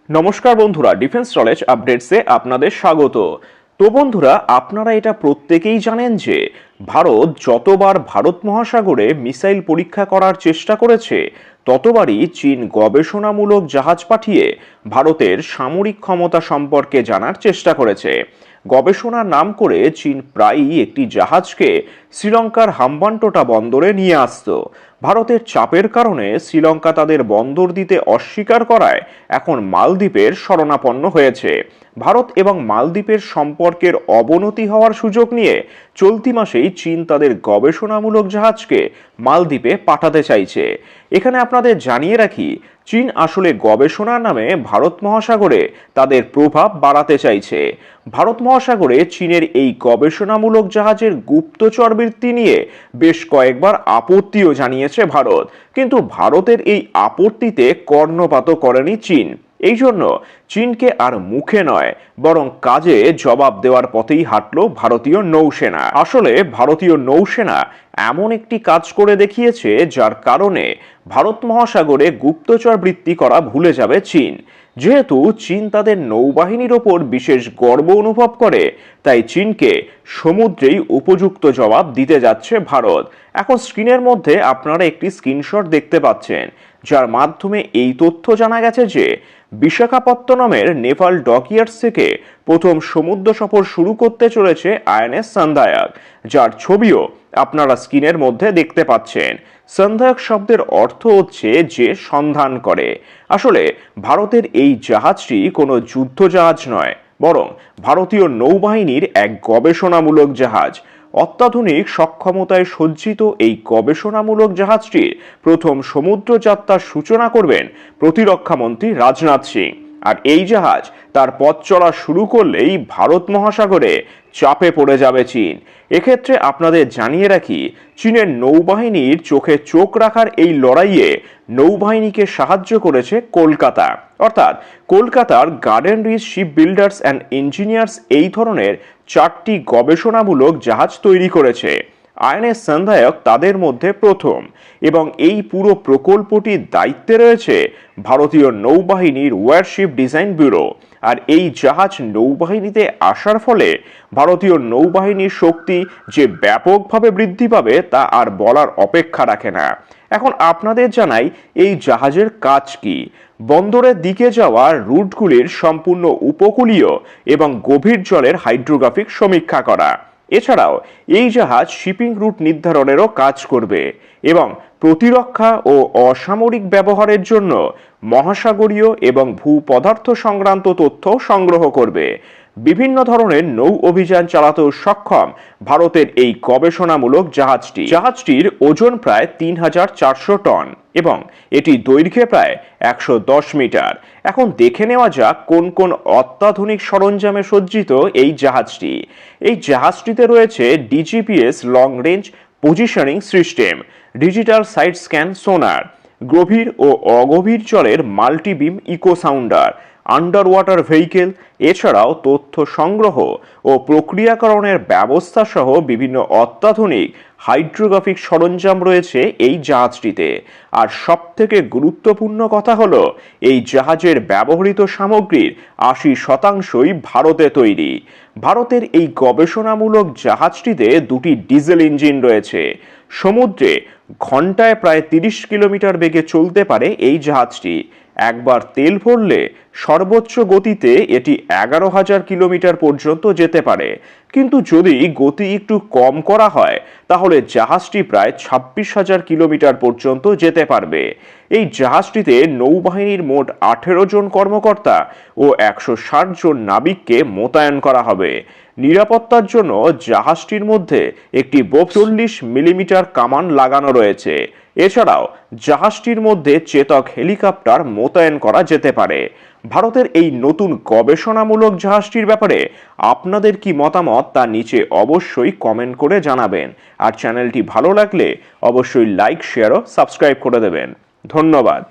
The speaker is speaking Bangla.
নমস্কার বন্ধুরা, ডিফেন্স নলেজ আপডেটসে আপনাদের স্বাগত। তো বন্ধুরা, আপনারা এটা প্রত্যেকেই জানেন যে ভারত যতবার ভারত মহাসাগরে মিসাইল পরীক্ষা করার চেষ্টা করেছে ততবারই চীন গবেষণামূলক জাহাজ পাঠিয়ে ভারতের সামরিক ক্ষমতা সম্পর্কে জানার চেষ্টা করেছে। গবেষণার নাম করে চীন প্রায়ই একটি জাহাজকে শ্রীলঙ্কার হাম্বানটোটা বন্দরে নিয়ে আসত। ভারতের চাপের কারণে শ্রীলঙ্কা তাদের বন্দর দিতে অস্বীকার করায় এখন মালদ্বীপের শরণাপন্ন হয়েছে। ভারত এবং মালদ্বীপের সম্পর্কের অবনতি হওয়ার সুযোগ নিয়ে চলতি মাসেই চীন তাদের গবেষণামূলক জাহাজকে মালদ্বীপে পাঠাতে চাইছে। এখানে আপনাদের জানিয়ে রাখি, চীন আসলে গবেষণার নামে ভারত মহাসাগরে তাদের প্রভাব বাড়াতে চাইছে। ভারত মহাসাগরে চীনের এই গবেষণামূলক জাহাজের গুপ্তচর বৃত্তি নিয়ে বেশ কয়েকবার আপত্তিও জানিয়েছে ভারত, কিন্তু ভারতের এই আপত্তিতে কর্ণপাতও করেনি চীন। এই জন্য চীনকে আর মুখে নয় বরং কাজে জবাব দেওয়ার পথেই হাঁটল ভারতীয় নৌসেনা। আসলে ভারতীয় নৌসেনা এমন একটি কাজ করে দেখিয়েছে যার কারণে ভারত মহাসাগরে গুপ্তচর বৃত্তি করা ভুলে যাবে চীন। যেহেতু চীন তাদের নৌবাহিনীর ওপর বিশেষ গর্ব অনুভব করে, তাই চীনকে সমুদ্রেই উপযুক্ত জবাব দিতে যাচ্ছে ভারত। এখন স্ক্রিনের মধ্যে আপনারা একটি স্ক্রিনশট দেখতে পাচ্ছেন, যার মাধ্যমে এই তথ্য জানা গেছে যে বিশাখাপত্তনমের নেভাল ডকইয়ার্ডস থেকে প্রথম সমুদ্র সফর শুরু করতে চলেছে আইএনএস সন্ধায়ক, যার ছবিও আপনারা স্ক্রিনের মধ্যে দেখতে পাচ্ছেন। সন্ধায়ক শব্দের অর্থ হচ্ছে যে সন্ধান করে। আসলে ভারতের এই জাহাজটি কোনো যুদ্ধ জাহাজ নয়, বরং ভারতীয় নৌবাহিনীর এক গবেষণামূলক জাহাজ। অত্যাধুনিক সক্ষমতায় সজ্জিত এই গবেষণামূলক জাহাজটির প্রথম সমুদ্র যাত্রার সূচনা করবেন প্রতিরক্ষামন্ত্রী রাজনাথ সিং। আর এই জাহাজ তার পথ চলা শুরু করলেই ভারত মহাসাগরে চাপে পড়ে যাবে চীন। এক্ষেত্রে আপনাদের জানিয়ে রাখি, চীনের নৌবাহিনীর চোখে চোখ রাখার এই লড়াইয়ে নৌবাহিনীকে সাহায্য করেছে কলকাতা। অর্থাৎ কলকাতার Garden Reach Ship Builders and Engineers এই ধরনের 4টি গবেষণামূলক জাহাজ তৈরি করেছে। আইএনএস সন্ধায়ক তাদের মধ্যে প্রথম, এবং এই পুরো প্রকল্পটির দায়িত্বে রয়েছে ভারতীয় নৌবাহিনীর ওয়ারশিপ ডিজাইন ব্যুরো। আর এই জাহাজ নৌবাহিনীতে আসার ফলে ভারতীয় নৌবাহিনীর শক্তি যে ব্যাপকভাবে বৃদ্ধি পাবে তা আর বলার অপেক্ষা রাখে না। এখন আপনাদের জানাই এই জাহাজের কাজ কি। বন্দরের দিকে যাওয়া রুটগুলির সম্পূর্ণ উপকূলীয় এবং গভীর জলের হাইড্রোগ্রাফিক সমীক্ষা করা। এছাড়াও এই জাহাজ শিপিং রুট নির্ধারণেরও কাজ করবে এবং প্রতিরক্ষা ও অসামরিক ব্যবহারের জন্য মহাসাগরীয় এবং ভূপদার্থ সংক্রান্ত তথ্য সংগ্রহ করবে। বিভিন্ন ধরনের নৌ অভিযান চালাতেও সক্ষম ভারতের এই গবেষণামূলক জাহাজটির ওজন প্রায় 3400 টন এবং এটি দৈর্ঘ্যে প্রায় 110 মিটার। এখন দেখে নেওয়া যাক কোন কোন অত্যাধুনিক সরঞ্জামে সজ্জিত এই জাহাজটি। এই জাহাজটিতে রয়েছে DGPS long range positioning system, digital side scan sonar, গভীর ও অগভীর জলের multibeam echo sounder, under water vehicle, এছাড়াও তথ্য সংগ্রহ ও প্রক্রিয়াকরণের ব্যবস্থা সহ বিভিন্ন অত্যাধুনিক হাইড্রোগ্রাফিক সরঞ্জাম রয়েছে এই জাহাজটিতে। আর সবথেকে গুরুত্বপূর্ণ কথা হলো, এই জাহাজের ব্যবহৃত সামগ্রীর 80%ই ভারতে তৈরি। ভারতের এই গবেষণামূলক জাহাজটিতে 2টি ডিজেল ইঞ্জিন রয়েছে। সমুদ্রে ঘন্টায় প্রায় 30 কিলোমিটার বেগে চলতে পারে এই জাহাজটি। একবার তেল ভরলে সর্বোচ্চ গতিতে এটি 11,000 কিলোমিটার পর্যন্ত যেতে পারে, কিন্তু যদি গতি একটু কম করা হয় তাহলে জাহাজটি প্রায় 26,000 কিলোমিটার পর্যন্ত যেতে পারবে। এই জাহাজটিতে নৌবাহিনীর মোট 18 জন কর্মকর্তা ও 160 জন নাবিককে মোতায়েন করা হবে। নিরাপত্তার জন্য জাহাজটির মধ্যে একটি 42 মিলিমিটার কামান লাগানো রয়েছে। এছাড়াও জাহাজটির মধ্যে চেতক হেলিকপ্টার মোতায়েন করা যেতে পারে। ভারতের এই নতুন গবেষণামূলক জাহাজটির ব্যাপারে আপনাদের কি মতামত তা নিচে অবশ্যই কমেন্ট করে জানাবেন। আর চ্যানেলটি ভালো লাগলে অবশ্যই লাইক, শেয়ার ও সাবস্ক্রাইব করে দেবেন। ধন্যবাদ।